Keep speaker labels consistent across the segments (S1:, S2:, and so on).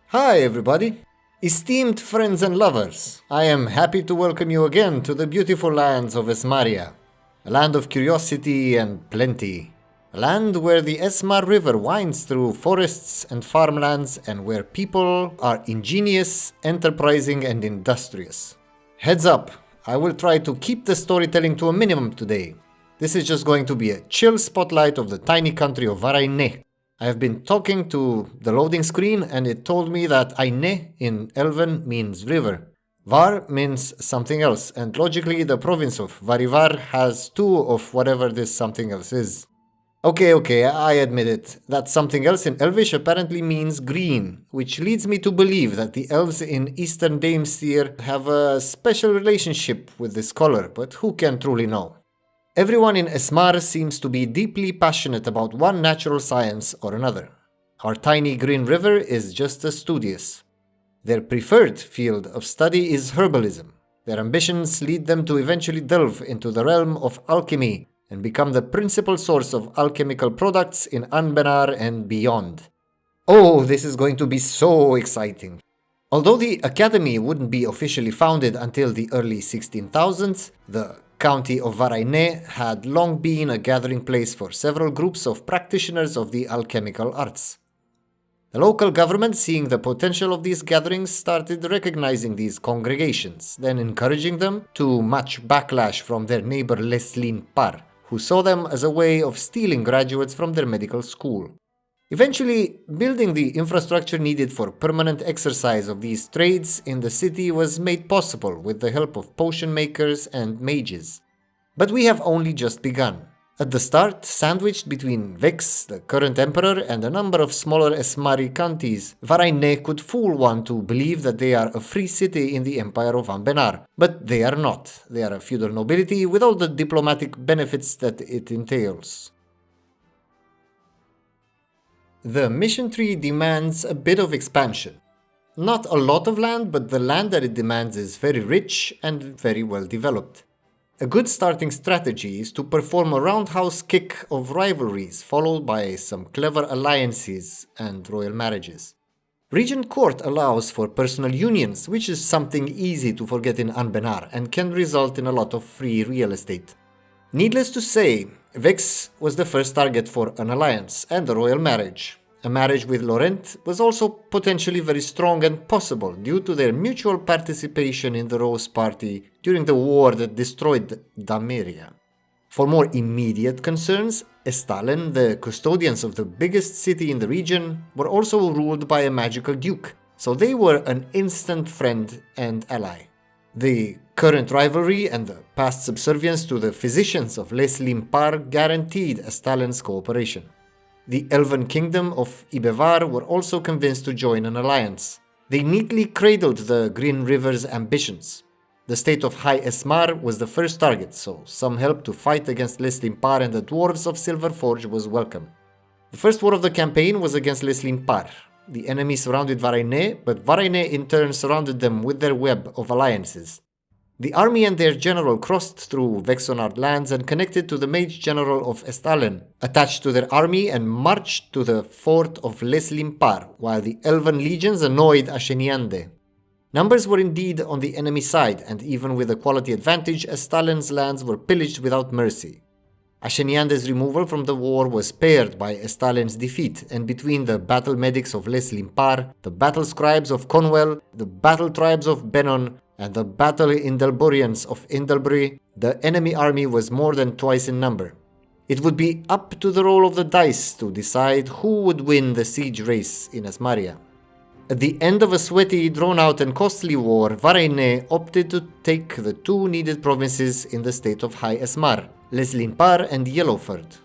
S1: Hi, everybody. Esteemed friends and lovers, I am happy to welcome you again to the beautiful lands of Esmaria, a land of curiosity and plenty, a land where the Esmar River winds through forests and farmlands and where people are ingenious, enterprising, and industrious. Heads up, I will try to keep the storytelling to a minimum today. This is just going to be a chill spotlight of the tiny country of Varaine. I have been talking to the loading screen and it told me that Aine in Elven means river. Var means something else, and logically the province of Varivar has two of whatever this something else is. Okay, I admit it. That something else in Elvish apparently means green, which leads me to believe that the elves in Eastern Damestir have a special relationship with this color, but who can truly know? Everyone in Esmar seems to be deeply passionate about one natural science or another. Our tiny green river is just as studious. Their preferred field of study is herbalism. Their ambitions lead them to eventually delve into the realm of alchemy and become the principal source of alchemical products in Anbennar and beyond. Oh, this is going to be so exciting. Although the academy wouldn't be officially founded until the early 16,000s, the county of Varaine had long been a gathering place for several groups of practitioners of the alchemical arts. The local government, seeing the potential of these gatherings, started recognizing these congregations, then encouraging them, to much backlash from their neighbor Leslin Par, who saw them as a way of stealing graduates from their medical school. Eventually, building the infrastructure needed for permanent exercise of these trades in the city was made possible with the help of potion makers and mages. But we have only just begun. At the start, sandwiched between Vex, the current emperor, and a number of smaller Esmari counties, Varaine could fool one to believe that they are a free city in the Empire of Anbennar. But they are not. They are a feudal nobility with all the diplomatic benefits that it entails. The mission tree demands a bit of expansion. Not a lot of land, but the land that it demands is very rich and very well developed. A good starting strategy is to perform a roundhouse kick of rivalries, followed by some clever alliances and royal marriages. Regent Court allows for personal unions, which is something easy to forget in Anbennar and can result in a lot of free real estate. Needless to say, Vex was the first target for an alliance and a royal marriage. A marriage with Laurent was also potentially very strong and possible due to their mutual participation in the Rose Party during the war that destroyed Dameria. For more immediate concerns, Estalen, the custodians of the biggest city in the region, were also ruled by a magical duke, so they were an instant friend and ally. The current rivalry and the past subservience to the physicians of Leslin Par guaranteed Estalen's cooperation. The Elven Kingdom of Ibevar were also convinced to join an alliance. They neatly cradled the Green River's ambitions. The state of High Esmar was the first target, so some help to fight against Leslin Par and the dwarves of Silverforge was welcome. The first war of the campaign was against Leslin Par. The enemy surrounded Varaine, but Varaine in turn surrounded them with their web of alliances. The army and their general crossed through Vexonard lands and connected to the Mage General of Estalen, attached to their army and marched to the fort of Leslin Par, while the Elven legions annoyed Asheniande. Numbers were indeed on the enemy side, and even with a quality advantage, Estalen's lands were pillaged without mercy. Asheniande's removal from the war was paired by Estalen's defeat, and between the battle medics of Leslin Par, the battle scribes of Conwell, the battle tribes of Benon, and the battle Indelburians of Indelbury, the enemy army was more than twice in number. It would be up to the roll of the dice to decide who would win the siege race in Esmaria. At the end of a sweaty, drawn-out and costly war, Varaine opted to take the two needed provinces in the state of High Esmar, Leslin Par and Yellowford.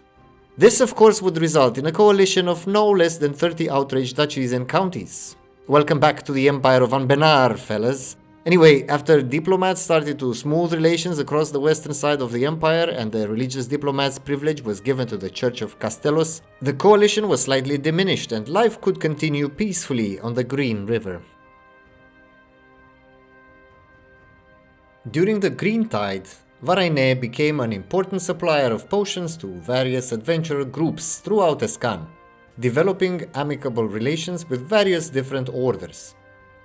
S1: This, of course, would result in a coalition of no less than 30 outraged duchies and counties. Welcome back to the Empire of Anbennar, fellas. Anyway, after diplomats started to smooth relations across the western side of the empire and the religious diplomat's privilege was given to the Church of Castellos, the coalition was slightly diminished and life could continue peacefully on the Green River. During the Green Tide, Varaine became an important supplier of potions to various adventurer groups throughout Escan. developing amicable relations with various different orders.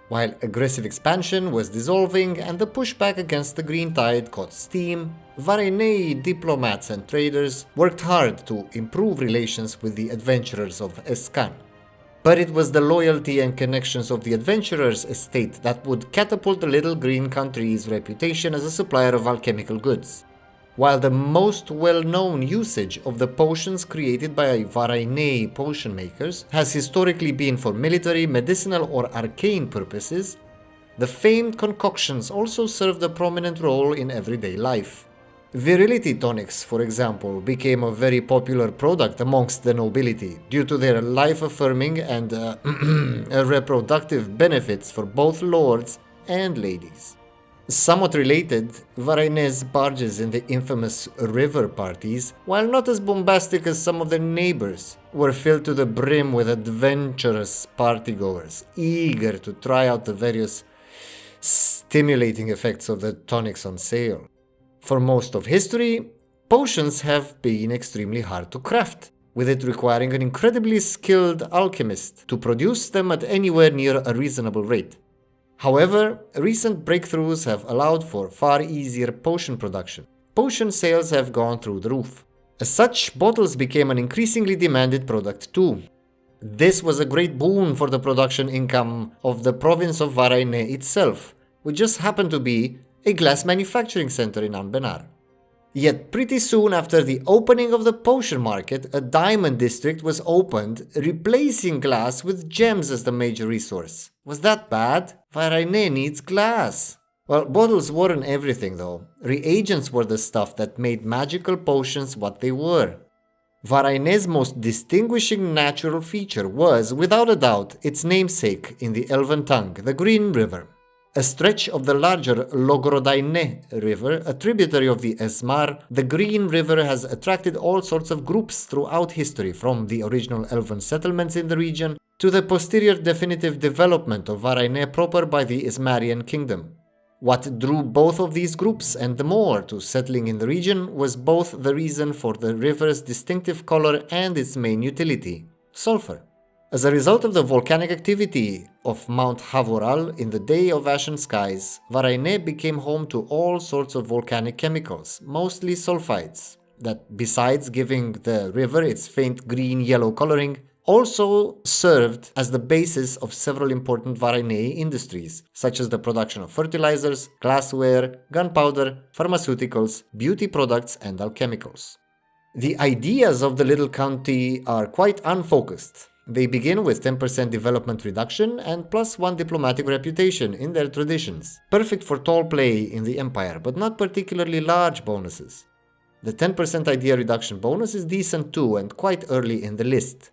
S1: While aggressive expansion was dissolving and the pushback against the green tide caught steam, Varainé diplomats and traders worked hard to improve relations with the adventurers of Escan. But it was the loyalty and connections of the Adventurer's Estate that would catapult the little green country's reputation as a supplier of alchemical goods. While the most well-known usage of the potions created by Varaine potion makers has historically been for military, medicinal or arcane purposes, the famed concoctions also served a prominent role in everyday life. Virility tonics, for example, became a very popular product amongst the nobility due to their life-affirming and reproductive benefits for both lords and ladies. Somewhat related, Varainé's barges in the infamous river parties, while not as bombastic as some of their neighbors, were filled to the brim with adventurous partygoers, eager to try out the various stimulating effects of the tonics on sale. For most of history, potions have been extremely hard to craft, with it requiring an incredibly skilled alchemist to produce them at anywhere near a reasonable rate. However, recent breakthroughs have allowed for far easier potion production. Potion sales have gone through the roof. As such, bottles became an increasingly demanded product too. This was a great boon for the production income of the province of Varaine itself, which just happened to be a glass manufacturing center in Anbennar. Yet pretty soon after the opening of the potion market, a diamond district was opened, replacing glass with gems as the major resource. Was that bad? Varaine needs glass. Well, bottles weren't everything though. Reagents were the stuff that made magical potions what they were. Varainé's most distinguishing natural feature was, without a doubt, its namesake in the Elven tongue, the Green River. A stretch of the larger Logrodaine River, a tributary of the Esmar, the Green River has attracted all sorts of groups throughout history, from the original Elven settlements in the region to the posterior definitive development of Varaine proper by the Esmarian kingdom. What drew both of these groups and more to settling in the region was both the reason for the river's distinctive color and its main utility, sulfur. As a result of the volcanic activity of Mount Havoral in the day of ashen skies, Varaine became home to all sorts of volcanic chemicals, mostly sulfides, that besides giving the river its faint green-yellow coloring, also served as the basis of several important Varaine industries, such as the production of fertilizers, glassware, gunpowder, pharmaceuticals, beauty products, and alchemicals. The ideas of the little county are quite unfocused. They begin with 10% development reduction and +1 diplomatic reputation in their traditions, perfect for tall play in the empire, but not particularly large bonuses. The 10% idea reduction bonus is decent too and quite early in the list.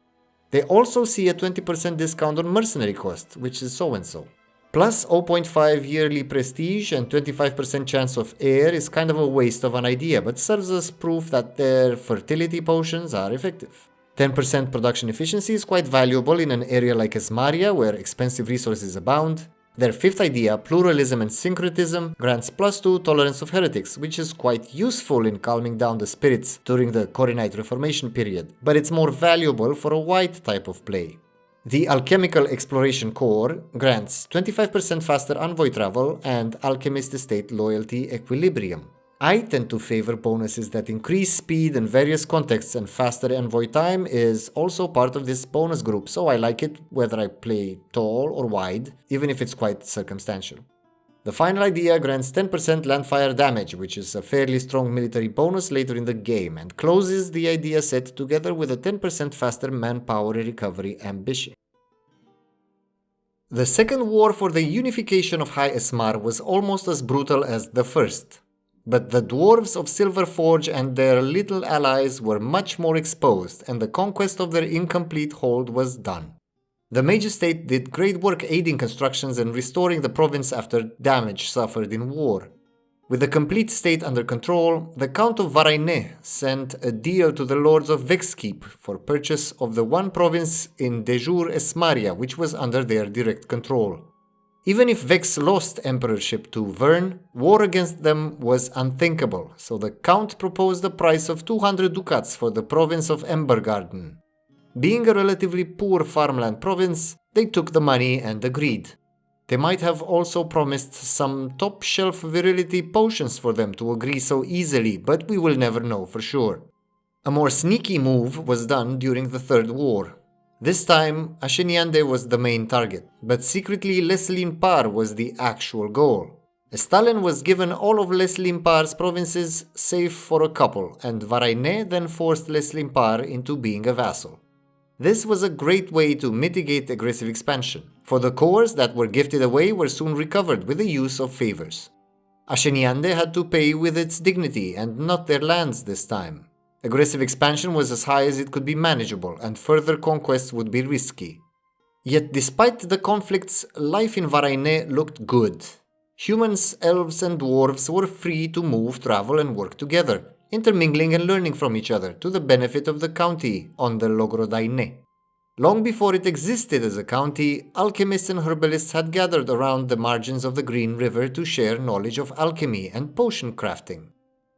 S1: They also see a 20% discount on mercenary cost, which is so-and-so. Plus 0.5 yearly prestige and 25% chance of heir is kind of a waste of an idea, but serves as proof that their fertility potions are effective. 10% production efficiency is quite valuable in an area like Esmaria, where expensive resources abound. Their fifth idea, pluralism and syncretism, grants +2 tolerance of heretics, which is quite useful in calming down the spirits during the Corrinite Reformation period, but it's more valuable for a white type of play. The Alchemical Exploration Core grants 25% faster envoy travel and Alchemist Estate loyalty equilibrium. I tend to favor bonuses that increase speed in various contexts, and faster envoy time is also part of this bonus group, so I like it whether I play tall or wide, even if it's quite circumstantial. The final idea grants 10% landfire damage, which is a fairly strong military bonus later in the game, and closes the idea set together with a 10% faster manpower recovery ambition. The second war for the unification of High Esmar was almost as brutal as the first. But the dwarves of Silverforge and their little allies were much more exposed, and the conquest of their incomplete hold was done. The Mage Estate did great work aiding constructions and restoring the province after damage suffered in war. With the complete state under control, the Count of Varainé sent a deal to the Lords of Vexkeep for purchase of the one province in de jure Esmaria, which was under their direct control. Even if Vex lost emperorship to Verne, war against them was unthinkable, so the Count proposed a price of 200 ducats for the province of Embergarden. Being a relatively poor farmland province, they took the money and agreed. They might have also promised some top-shelf virility potions for them to agree so easily, but we will never know for sure. A more sneaky move was done during the Third War. This time, Asheniande was the main target, but secretly Leslimpar was the actual goal. Stalin was given all of Leslimpar's provinces save for a couple, and Varainé then forced Leslimpar into being a vassal. This was a great way to mitigate aggressive expansion, for the cores that were gifted away were soon recovered with the use of favors. Asheniande had to pay with its dignity and not their lands this time. Aggressive expansion was as high as it could be manageable, and further conquests would be risky. Yet despite the conflicts, life in Varainé looked good. Humans, elves and dwarves were free to move, travel and work together, intermingling and learning from each other to the benefit of the county on the Logrodaine. Long before it existed as a county, alchemists and herbalists had gathered around the margins of the Green River to share knowledge of alchemy and potion crafting.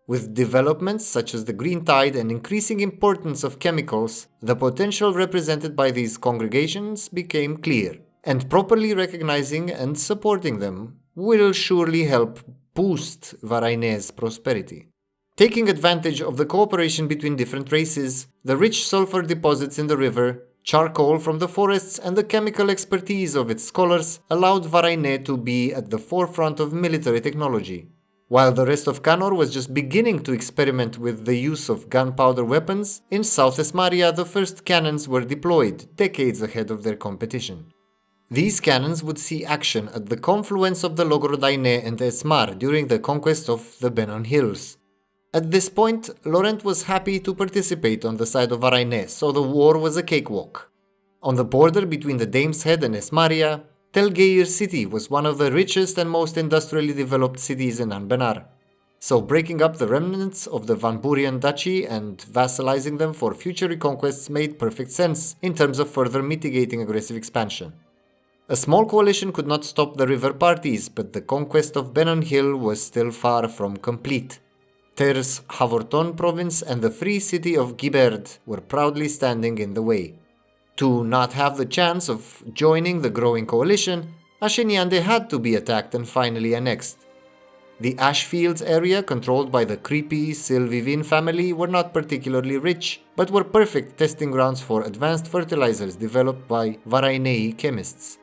S1: With developments such as the green tide and increasing importance of chemicals, the potential represented by these congregations became clear, and properly recognizing and supporting them will surely help boost Varainé's prosperity. Taking advantage of the cooperation between different races, the rich sulfur deposits in the river, charcoal from the forests and the chemical expertise of its scholars allowed Varainé to be at the forefront of military technology. While the rest of Cannor was just beginning to experiment with the use of gunpowder weapons, in South Esmaria the first cannons were deployed, decades ahead of their competition. These cannons would see action at the confluence of the Logrodaine and Esmar during the conquest of the Benon Hills. At this point, Laurent was happy to participate on the side of Varainé, so the war was a cakewalk. On the border between the Dame's Head and Esmaria, Telgeir city was one of the richest and most industrially developed cities in Anbennar. So breaking up the remnants of the Van Burian duchy and vassalizing them for future reconquests made perfect sense in terms of further mitigating aggressive expansion. A small coalition could not stop the river parties, but the conquest of Benon Hill was still far from complete. Ter's Havorton province and the free city of Giberd were proudly standing in the way. To not have the chance of joining the growing coalition, Asheniande had to be attacked and finally annexed. The Ashfields area, controlled by the creepy Sylvivin family, were not particularly rich, but were perfect testing grounds for advanced fertilizers developed by Varaine chemists.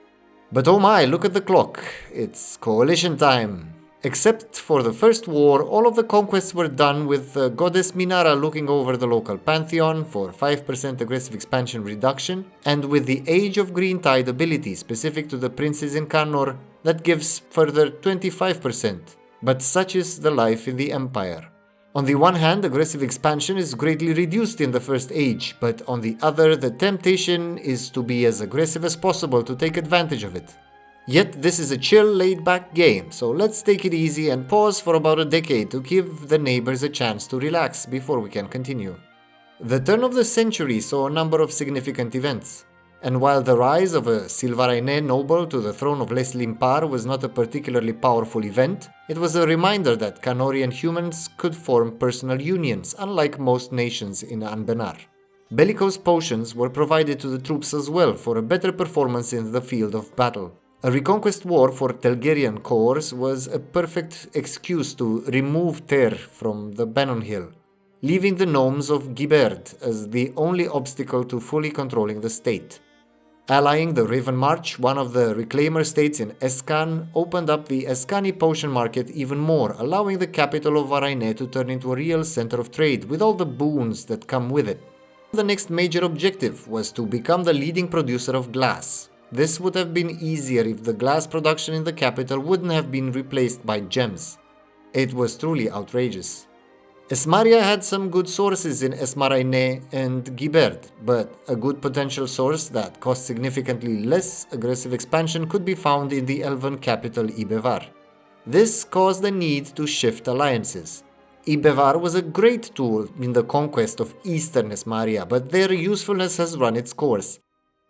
S1: But oh my, look at the clock. It's coalition time. Except for the First War, all of the conquests were done with Goddess Minara looking over the local pantheon for 5% aggressive expansion reduction, and with the Age of Green Tide ability specific to the princes in Cannor that gives further 25%. But such is the life in the Empire. On the one hand, aggressive expansion is greatly reduced in the First Age, but on the other, the temptation is to be as aggressive as possible to take advantage of it. Yet this is a chill, laid-back game, so let's take it easy and pause for about a decade to give the neighbors a chance to relax before we can continue. The turn of the century saw a number of significant events, and while the rise of a Silvaraine noble to the throne of Leslimpar was not a particularly powerful event, it was a reminder that cannorian humans could form personal unions, unlike most nations in Anbennar. Bellicose potions were provided to the troops as well for a better performance in the field of battle. A reconquest war for Telgerian cores was a perfect excuse to remove Ter from the Benon Hill, leaving the gnomes of Giberd as the only obstacle to fully controlling the state. Allying the Raven March, one of the reclaimer states in Escan, opened up the Escani potion market even more, allowing the capital of Varaine to turn into a real center of trade with all the boons that come with it. The next major objective was to become the leading producer of glass. This would have been easier if the glass production in the capital wouldn't have been replaced by gems. It was truly outrageous. Esmaria had some good sources in Esmaraine and Giberd, but a good potential source that cost significantly less aggressive expansion could be found in the elven capital Ibevar. This caused the need to shift alliances. Ibevar was a great tool in the conquest of eastern Esmaria, but their usefulness has run its course.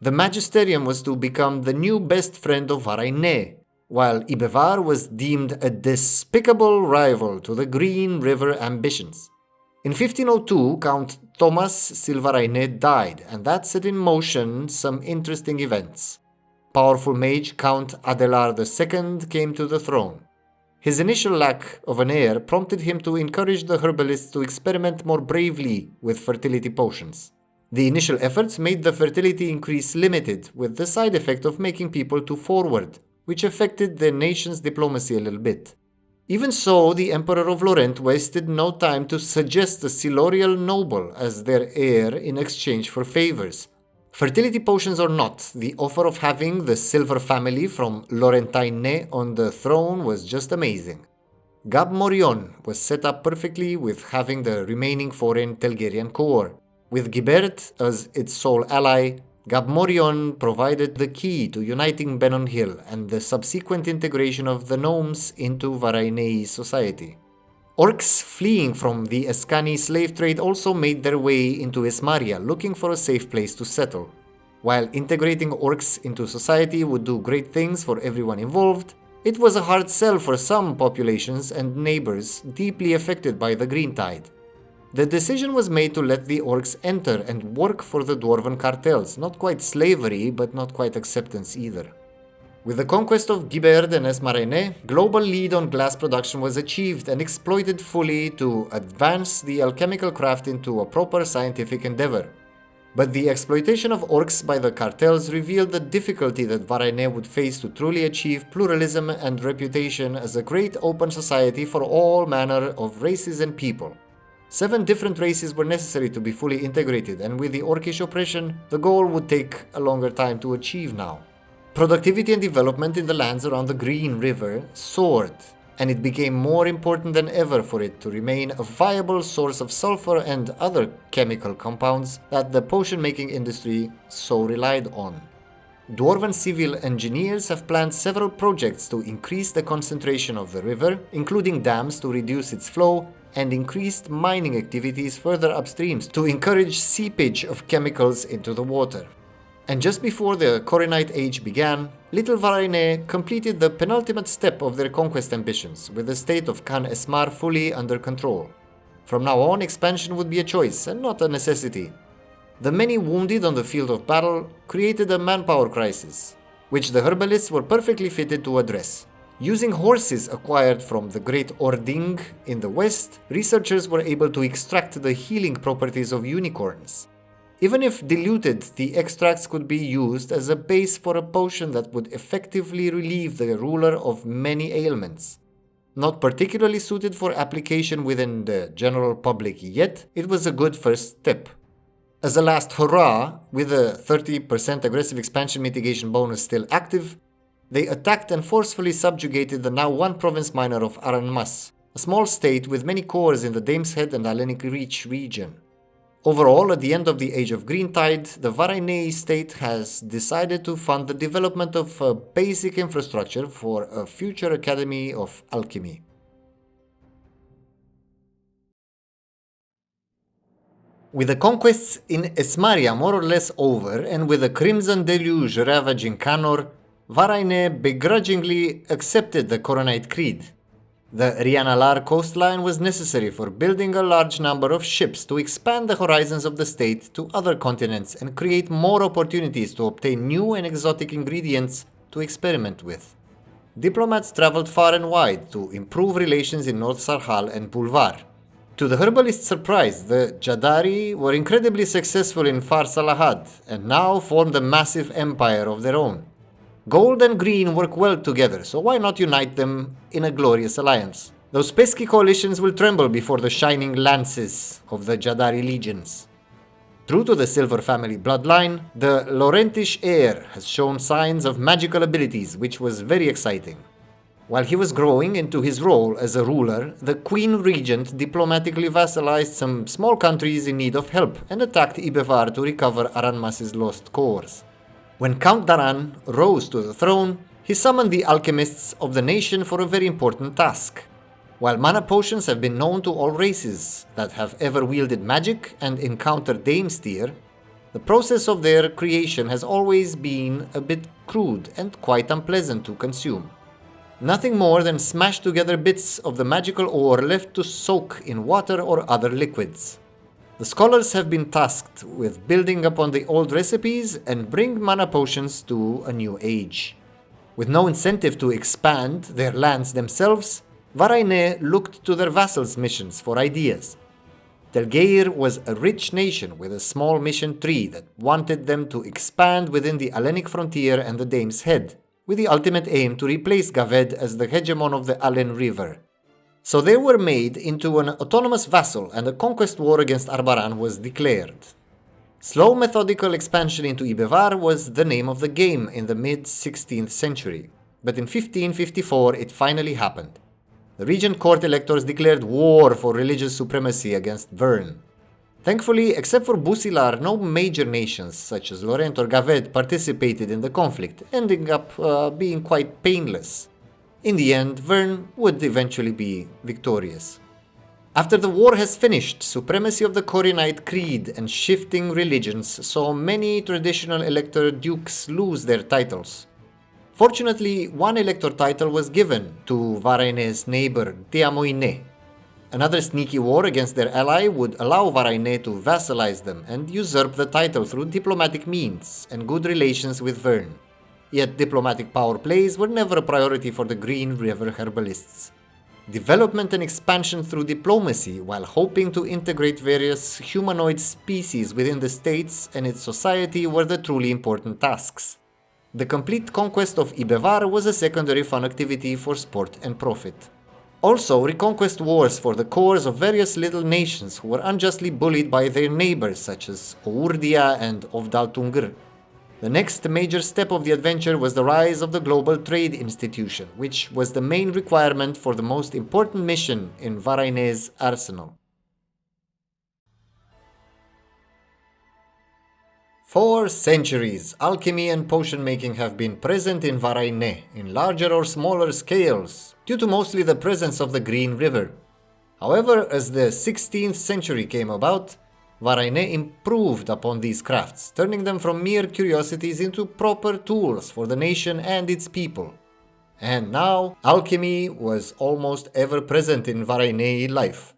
S1: The Magisterium was to become the new best friend of Varaine, while Ibevar was deemed a despicable rival to the Green River ambitions. In 1502, Count Thomas Varainé died, and that set in motion some interesting events. Powerful mage Count Adelar II came to the throne. His initial lack of an heir prompted him to encourage the herbalists to experiment more bravely with fertility potions. The initial efforts made the fertility increase limited, with the side effect of making people too forward, which affected the nation's diplomacy a little bit. Even so, the Emperor of Lorent wasted no time to suggest the Silurial noble as their heir in exchange for favors. Fertility potions or not, the offer of having the Silver family from Lorentaine on the throne was just amazing. Gab Morion was set up perfectly with having the remaining foreign Telgerian core. With Gibert as its sole ally, Gab Morion provided the key to uniting Benon Hill and the subsequent integration of the gnomes into Varainé society. Orcs fleeing from the Escani slave trade also made their way into Esmaria, looking for a safe place to settle. While integrating orcs into society would do great things for everyone involved, it was a hard sell for some populations and neighbors deeply affected by the Green Tide. The decision was made to let the orcs enter and work for the dwarven cartels, not quite slavery, but not quite acceptance either. With the conquest of Gibert and Esmarene, global lead on glass production was achieved and exploited fully to advance the alchemical craft into a proper scientific endeavor. But the exploitation of orcs by the cartels revealed the difficulty that Varaine would face to truly achieve pluralism and reputation as a great open society for all manner of races and people. 7 different races were necessary to be fully integrated, and with the orcish oppression, the goal would take a longer time to achieve now. Productivity and development in the lands around the Green River soared, and it became more important than ever for it to remain a viable source of sulfur and other chemical compounds that the potion-making industry so relied on. Dwarven civil engineers have planned several projects to increase the concentration of the river, including dams to reduce its flow, and increased mining activities further upstream to encourage seepage of chemicals into the water. And just before the Corrinite Age began, Little Varaine completed the penultimate step of their conquest ambitions, with the state of Khan Esmar fully under control. From now on, expansion would be a choice and not a necessity. The many wounded on the field of battle created a manpower crisis, which the herbalists were perfectly fitted to address. Using horses acquired from the Great Ording in the west, researchers were able to extract the healing properties of unicorns. Even if diluted, the extracts could be used as a base for a potion that would effectively relieve the ruler of many ailments. Not particularly suited for application within the general public yet, it was a good first step. As a last hurrah, with a 30% aggressive expansion mitigation bonus still active, they attacked and forcefully subjugated the now one-province minor of Aranmas, a small state with many cores in the Dameshead and Alenic Reach region. Overall, at the end of the Age of Green Tide, the Varaine state has decided to fund the development of a basic infrastructure for a future academy of alchemy. With the conquests in Esmaria more or less over, and with the Crimson Deluge ravaging Canor, Varaine begrudgingly accepted the Corrinite Creed. The Rianalar coastline was necessary for building a large number of ships to expand the horizons of the state to other continents and create more opportunities to obtain new and exotic ingredients to experiment with. Diplomats traveled far and wide to improve relations in North Sarhal and Bulvar. To the herbalist's surprise, the Jadari were incredibly successful in Far Salahad and now formed a massive empire of their own. Gold and green work well together, so why not unite them in a glorious alliance? Those pesky coalitions will tremble before the shining lances of the Jadari legions. True to the Silver family bloodline, the Laurentish heir has shown signs of magical abilities, which was very exciting. While he was growing into his role as a ruler, the Queen Regent diplomatically vassalized some small countries in need of help and attacked Ibevar to recover Aranmas's lost cores. When Count Daran rose to the throne, he summoned the alchemists of the nation for a very important task. While mana potions have been known to all races that have ever wielded magic and encountered Damesteer, the process of their creation has always been a bit crude and quite unpleasant to consume. Nothing more than smashed together bits of the magical ore left to soak in water or other liquids. The scholars have been tasked with building upon the old recipes and bring mana potions to a new age. With no incentive to expand their lands themselves, Varainé looked to their vassals' missions for ideas. Telgeir was a rich nation with a small mission tree that wanted them to expand within the Alenic frontier and the Dame's Head, with the ultimate aim to replace Gaved as the hegemon of the Alen River. So they were made into an autonomous vassal and a conquest war against Arbaran was declared. Slow methodical expansion into Ibevar was the name of the game in the mid-16th century, but in 1554 it finally happened. The regent court electors declared war for religious supremacy against Verne. Thankfully, except for Busilar, no major nations such as Lorent or Gaved participated in the conflict, ending up being quite painless. In the end, Verne would eventually be victorious. After the war has finished, supremacy of the Corrinite creed and shifting religions saw many traditional elector dukes lose their titles. Fortunately, one elector title was given to Varainé's neighbor Teamoine. Another sneaky war against their ally would allow Varainé to vassalize them and usurp the title through diplomatic means and good relations with Verne. Yet diplomatic power plays were never a priority for the Green River Herbalists. Development and expansion through diplomacy while hoping to integrate various humanoid species within the states and its society were the truly important tasks. The complete conquest of Ibevar was a secondary fun activity for sport and profit. Also, reconquest wars for the cores of various little nations who were unjustly bullied by their neighbors such as Ourdia and Ovdaltungr. The next major step of the adventure was the rise of the Global Trade Institution, which was the main requirement for the most important mission in Varainé's arsenal. For centuries, alchemy and potion making have been present in Varainé, in larger or smaller scales, due to mostly the presence of the Green River. However, as the 16th century came about, Varainé improved upon these crafts, turning them from mere curiosities into proper tools for the nation and its people. And now, alchemy was almost ever present in Varainé life.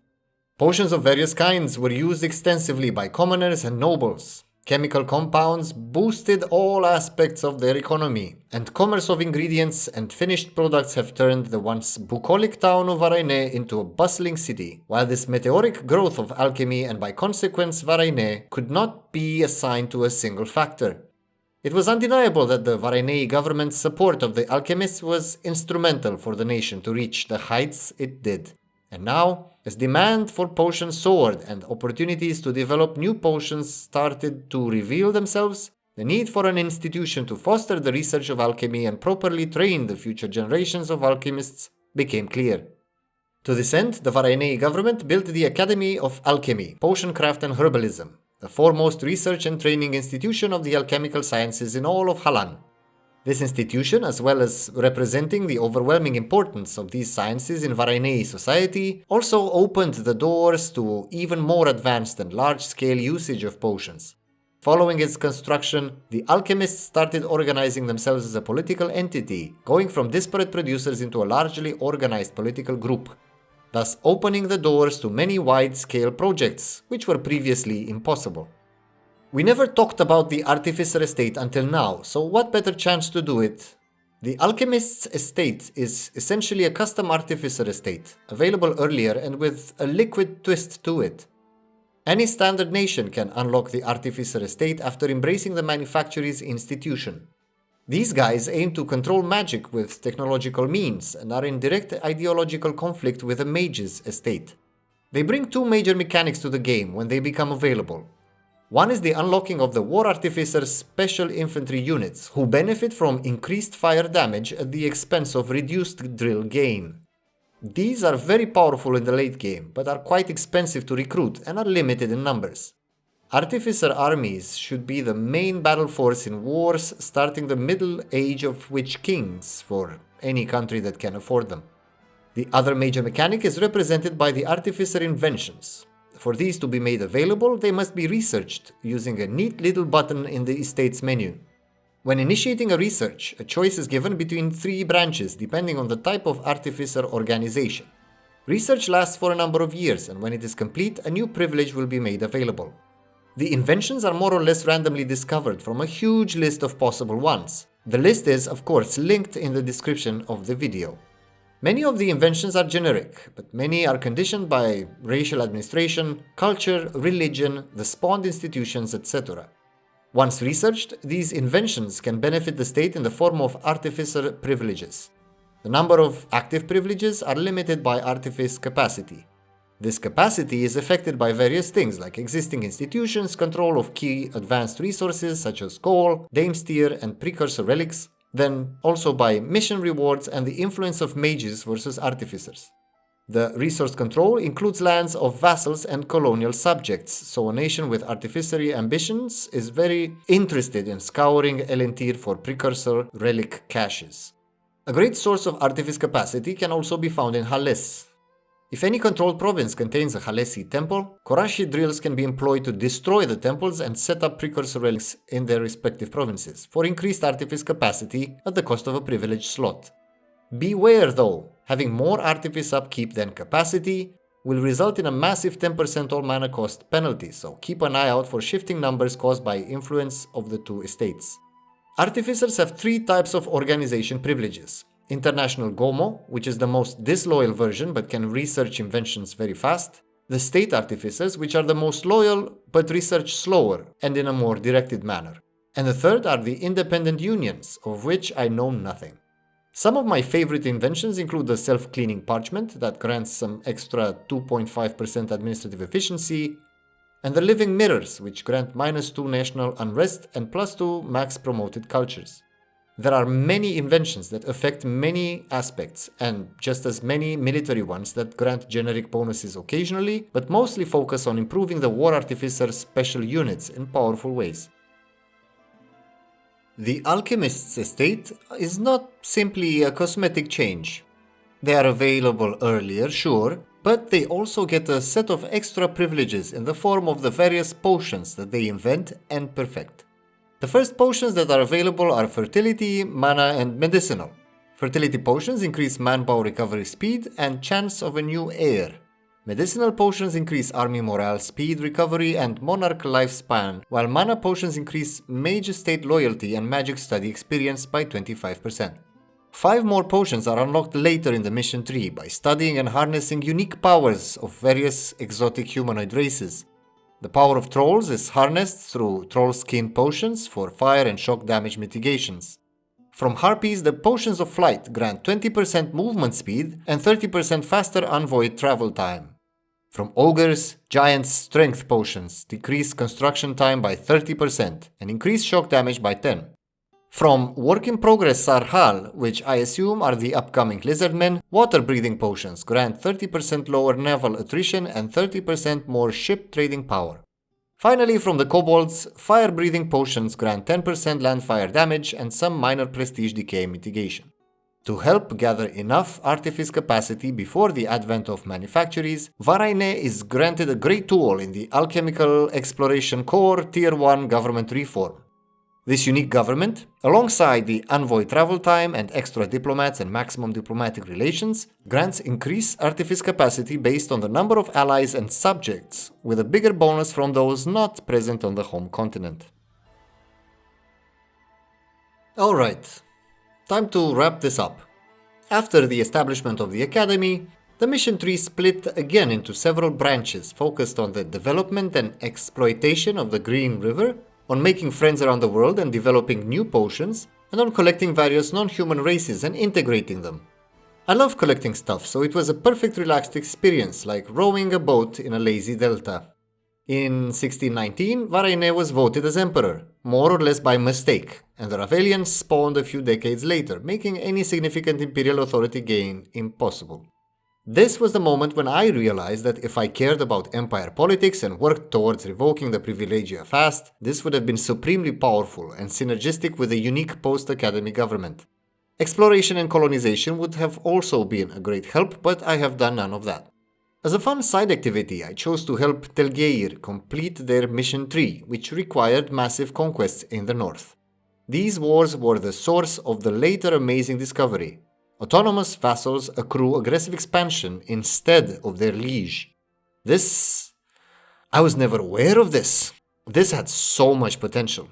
S1: Potions of various kinds were used extensively by commoners and nobles. Chemical compounds boosted all aspects of their economy, and commerce of ingredients and finished products have turned the once bucolic town of Varainé into a bustling city, while this meteoric growth of alchemy and by consequence Varainé could not be assigned to a single factor. It was undeniable that the Varainé government's support of the Alchemists was instrumental for the nation to reach the heights it did. And now, as demand for potions soared and opportunities to develop new potions started to reveal themselves, the need for an institution to foster the research of alchemy and properly train the future generations of alchemists became clear. To this end, the Varainé government built the Academy of Alchemy, Potioncraft and Herbalism, the foremost research and training institution of the alchemical sciences in all of Halan. This institution, as well as representing the overwhelming importance of these sciences in Varainé society, also opened the doors to even more advanced and large-scale usage of potions. Following its construction, the alchemists started organizing themselves as a political entity, going from disparate producers into a largely organized political group, thus opening the doors to many wide-scale projects, which were previously impossible. We never talked about the Artificer Estate until now, so what better chance to do it? The Alchemist's Estate is essentially a custom Artificer Estate, available earlier and with a liquid twist to it. Any standard nation can unlock the Artificer Estate after embracing the manufacturer's institution. These guys aim to control magic with technological means and are in direct ideological conflict with the Mage's Estate. They bring two major mechanics to the game when they become available. One is the unlocking of the War Artificer's special infantry units, who benefit from increased fire damage at the expense of reduced drill gain. These are very powerful in the late game, but are quite expensive to recruit and are limited in numbers. Artificer armies should be the main battle force in wars starting the Middle Age of Witch Kings for any country that can afford them. The other major mechanic is represented by the Artificer inventions. For these to be made available, they must be researched using a neat little button in the estate's menu. When initiating a research, a choice is given between three branches depending on the type of artificer organization. Research lasts for a number of years, and when it is complete, a new privilege will be made available. The inventions are more or less randomly discovered from a huge list of possible ones. The list is, of course, linked in the description of the video. Many of the inventions are generic, but many are conditioned by racial administration, culture, religion, the spawned institutions, etc. Once researched, these inventions can benefit the state in the form of artificer privileges. The number of active privileges are limited by artifice capacity. This capacity is affected by various things like existing institutions, control of key advanced resources such as coal, damestier, and precursor relics, then also by mission rewards and the influence of mages versus artificers. The resource control includes lands of vassals and colonial subjects, so a nation with artificery ambitions is very interested in scouring Elentir for precursor relic caches. A great source of artifice capacity can also be found in Hales. If any controlled province contains a Halesi temple, Korashi drills can be employed to destroy the temples and set up precursor relics in their respective provinces, for increased artifice capacity at the cost of a privileged slot. Beware though, having more artifice upkeep than capacity will result in a massive 10% all mana cost penalty, so keep an eye out for shifting numbers caused by influence of the two estates. Artificers have three types of organization privileges. International Gomo, which is the most disloyal version but can research inventions very fast. The State Artificers, which are the most loyal but research slower and in a more directed manner. And the third are the Independent Unions, of which I know nothing. Some of my favorite inventions include the self-cleaning parchment that grants some extra 2.5% administrative efficiency, and the living mirrors, which grant -2 national unrest and +2 max promoted cultures. There are many inventions that affect many aspects, and just as many military ones that grant generic bonuses occasionally, but mostly focus on improving the War Artificer special units in powerful ways. The Alchemists estate is not simply a cosmetic change. They are available earlier, sure, but they also get a set of extra privileges in the form of the various potions that they invent and perfect. The first potions that are available are Fertility, Mana, and Medicinal. Fertility potions increase manpower recovery speed and chance of a new heir. Medicinal potions increase army morale, speed, recovery, and monarch lifespan, while Mana potions increase mage estate loyalty and magic study experience by 25%. 5 more potions are unlocked later in the mission tree by studying and harnessing unique powers of various exotic humanoid races. The power of trolls is harnessed through troll skin potions for fire and shock damage mitigations. From harpies, the potions of flight grant 20% movement speed and 30% faster envoy travel time. From ogres, giants' strength potions decrease construction time by 30% and increase shock damage by 10%. From Work in Progress Sarhal, which I assume are the upcoming lizardmen, water breathing potions grant 30% lower naval attrition and 30% more ship trading power. Finally, from the kobolds, fire breathing potions grant 10% land fire damage and some minor prestige decay mitigation. To help gather enough artifice capacity before the advent of manufactories, Varaine is granted a great tool in the Alchemical Exploration Core Tier 1 government reform. This unique government, alongside the envoy travel time and extra diplomats and maximum diplomatic relations, grants increased artifice capacity based on the number of allies and subjects, with a bigger bonus from those not present on the home continent. Alright, time to wrap this up. After the establishment of the Academy, the mission tree split again into several branches focused on the development and exploitation of the Green River, on making friends around the world and developing new potions, and on collecting various non-human races and integrating them. I love collecting stuff, so it was a perfect relaxed experience, like rowing a boat in a lazy delta. In 1619, Varaine was voted as emperor, more or less by mistake, and the Ravelians spawned a few decades later, making any significant imperial authority gain impossible. This was the moment when I realized that if I cared about empire politics and worked towards revoking the privilegia fast, this would have been supremely powerful and synergistic with a unique post-academy government. Exploration and colonization would have also been a great help, but I have done none of that. As a fun side activity, I chose to help Telgeir complete their mission tree, which required massive conquests in the north. These wars were the source of the later amazing discovery Autonomous vassals accrue aggressive expansion instead of their liege. I was never aware of this. This had so much potential.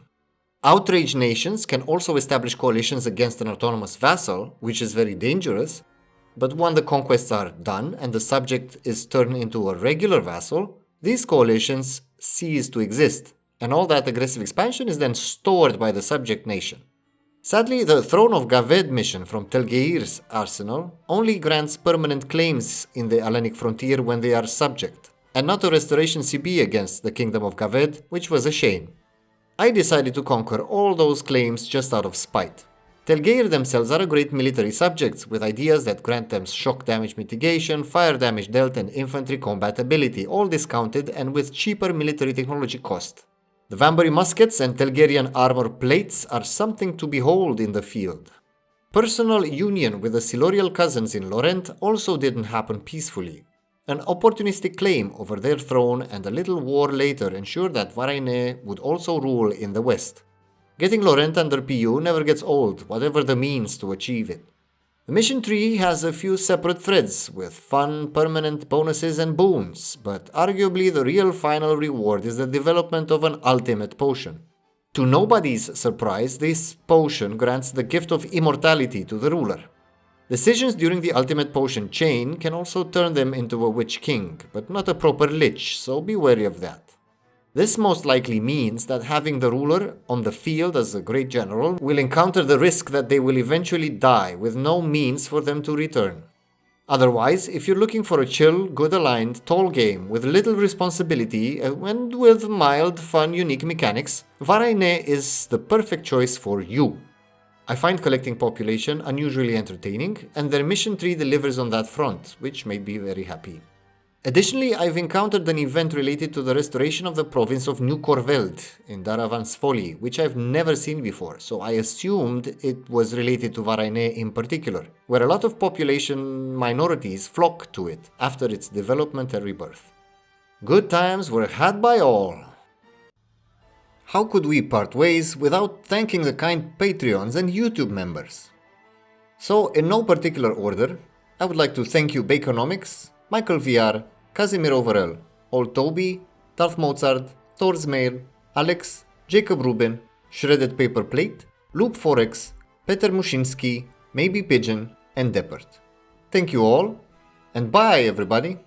S1: Outraged nations can also establish coalitions against an autonomous vassal, which is very dangerous, but when the conquests are done and the subject is turned into a regular vassal, these coalitions cease to exist, and all that aggressive expansion is then stored by the subject nation. Sadly, the Throne of Gaved mission from Telgeir's arsenal only grants permanent claims in the Hellenic frontier when they are subject, and not a restoration CB against the Kingdom of Gaved, which was a shame. I decided to conquer all those claims just out of spite. Telgeir themselves are a great military subjects with ideas that grant them shock damage mitigation, fire damage dealt and infantry combat ability, all discounted and with cheaper military technology cost. The Vambury muskets and Telgerian armor plates are something to behold in the field. Personal union with the Silurial cousins in Lorent also didn't happen peacefully. An opportunistic claim over their throne and a little war later ensured that Varainé would also rule in the west. Getting Lorent under PU never gets old, whatever the means to achieve it. The mission tree has a few separate threads with fun, permanent bonuses and boons, but arguably the real final reward is the development of an ultimate potion. To nobody's surprise, this potion grants the gift of immortality to the ruler. Decisions during the ultimate potion chain can also turn them into a witch king, but not a proper lich, so be wary of that. This most likely means that having the ruler on the field as a great general will encounter the risk that they will eventually die with no means for them to return. Otherwise, if you're looking for a chill, good aligned, tall game with little responsibility and with mild, fun, unique mechanics, Varainé is the perfect choice for you. I find collecting population unusually entertaining, and their mission tree delivers on that front, which made me very happy. Additionally, I've encountered an event related to the restoration of the province of New Corveld in Daravansfoli, which I've never seen before, so I assumed it was related to Varainé in particular, where a lot of population minorities flock to it after its development and rebirth. Good times were had by all. How could we part ways without thanking the kind Patreons and YouTube members? So, in no particular order, I would like to thank you Baconomics, Michael VR, Casimir Overell, Old Toby, Darth Mozart, Thor's Mail, Alex, Jacob Rubin, Shredded Paper Plate, Loop Forex, Peter Mushinsky, Maybe Pigeon, and Deppert. Thank you all, and bye everybody!